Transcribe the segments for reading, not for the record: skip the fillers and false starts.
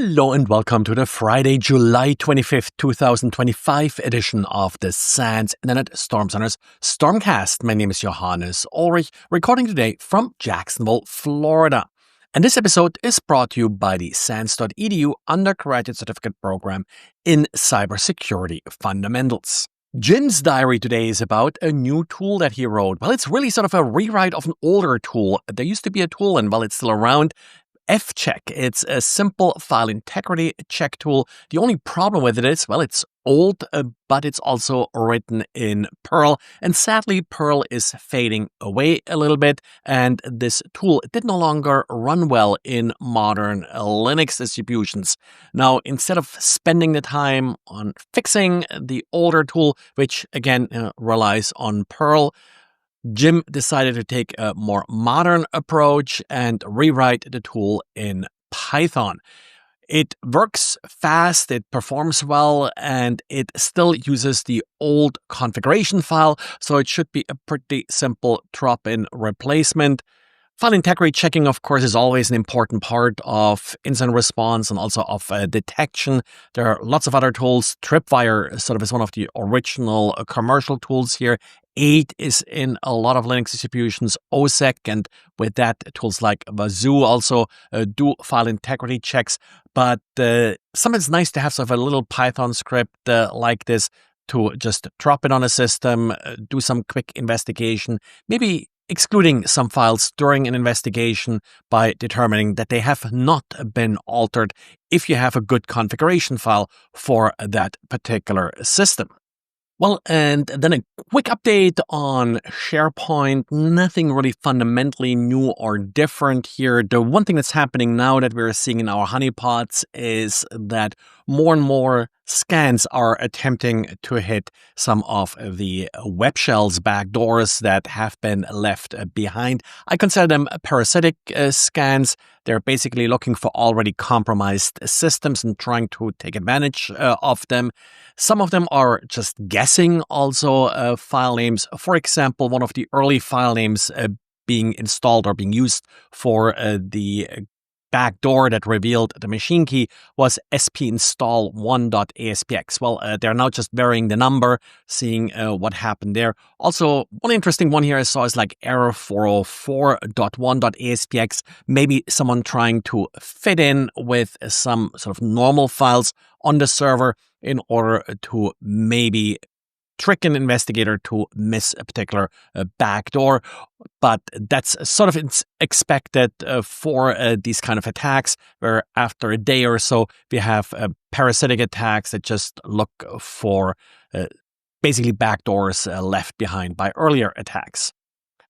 Hello and welcome to the Friday, July 25th, 2025 edition of the SANS Internet Storm Center's Stormcast. My name is Johannes Ulrich, recording today from Jacksonville, Florida. And this episode is brought to you by the SANS.edu undergraduate certificate program in cybersecurity fundamentals. Jim's diary today is about a new tool that he wrote. Well, it's really sort of a rewrite of an older tool. There used to be a tool, and while it's still around, fcheck. It's a simple file integrity check tool. The only problem with it is, well, it's old, but it's also written in Perl. And sadly, Perl is fading away a little bit. And this tool did no longer run well in modern Linux distributions. Now, instead of spending the time on fixing the older tool, which again relies on Perl, Jim decided to take a more modern approach and rewrite the tool in Python. It works fast, it performs well, and it still uses the old configuration file, so it should be a pretty simple drop-in replacement. File integrity checking, of course, is always an important part of incident response and also of detection. There are lots of other tools. Tripwire sort of is one of the original commercial tools here. 8 is in a lot of Linux distributions, OSEC, and with that, tools like Wazoo also do file integrity checks. But sometimes it's nice to have sort of a little Python script like this to just drop it on a system, do some quick investigation, maybe excluding some files during an investigation by determining that they have not been altered if you have a good configuration file for that particular system. Well, and then a quick update on SharePoint. Nothing really fundamentally new or different here. The one thing that's happening now that we're seeing in our honeypots is that more and more scans are attempting to hit some of the web shells backdoors that have been left behind. I consider them parasitic scans. They're basically looking for already compromised systems and trying to take advantage of them. Some of them are just guessing also file names. For example, one of the early file names being installed or being used for the backdoor that revealed the machine key was spinstall1.aspx. Well, they're now just varying the number, seeing what happened there. Also, one interesting one here I saw is like error 404.1.aspx. Maybe someone trying to fit in with some sort of normal files on the server in order to maybe trick an investigator to miss a particular backdoor. But that's sort of expected for these kind of attacks, where after a day or so, we have parasitic attacks that just look for basically backdoors left behind by earlier attacks.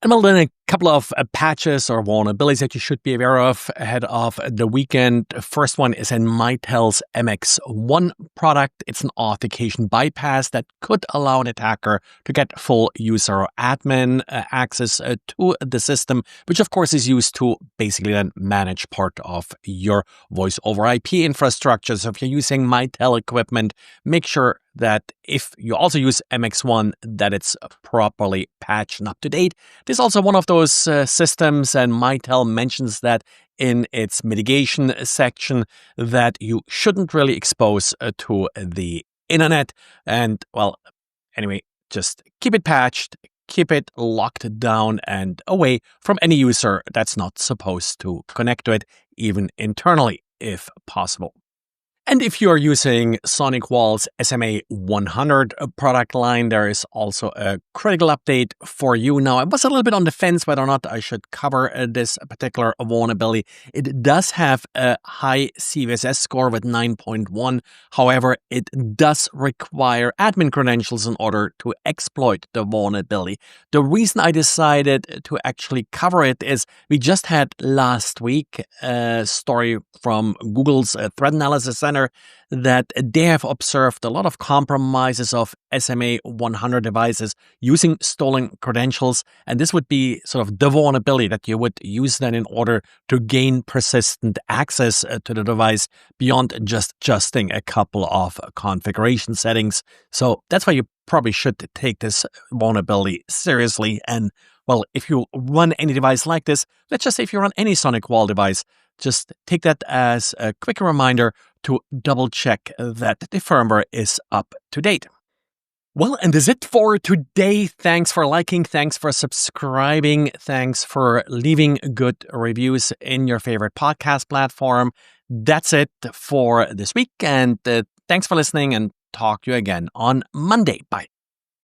And well, then a couple of patches or vulnerabilities that you should be aware of ahead of the weekend. First one is in Mitel's MX1 product. It's an authentication bypass that could allow an attacker to get full user or admin access to the system, which of course is used to basically then manage part of your voice over IP infrastructure. So if you're using Mitel equipment, make sure that if you also use MX1, that it's properly patched and up to date. This is also one of those systems, and Mitel mentions that in its mitigation section, that you shouldn't really expose to the internet. And well, anyway, just keep it patched, keep it locked down and away from any user that's not supposed to connect to it, even internally, if possible. And if you are using SonicWall's SMA 100 product line, there is also a critical update for you. Now, I was a little bit on the fence whether or not I should cover this particular vulnerability. It does have a high CVSS score with 9.1. However, it does require admin credentials in order to exploit the vulnerability. The reason I decided to actually cover it is we just had last week a story from Google's Threat Analysis Center that they have observed a lot of compromises of SMA 100 devices using stolen credentials. And this would be sort of the vulnerability that you would use then in order to gain persistent access to the device beyond just adjusting a couple of configuration settings. So that's why you probably should take this vulnerability seriously. And well, if you run any device like this, let's just say if you run any SonicWall device, Just take that as a quick reminder to double check that the firmware is up to date. Well, and that's it for today. Thanks for liking, thanks for subscribing, thanks for leaving good reviews in your favorite podcast platform. That's it for this week, and thanks for listening, and talk to you again on Monday. Bye.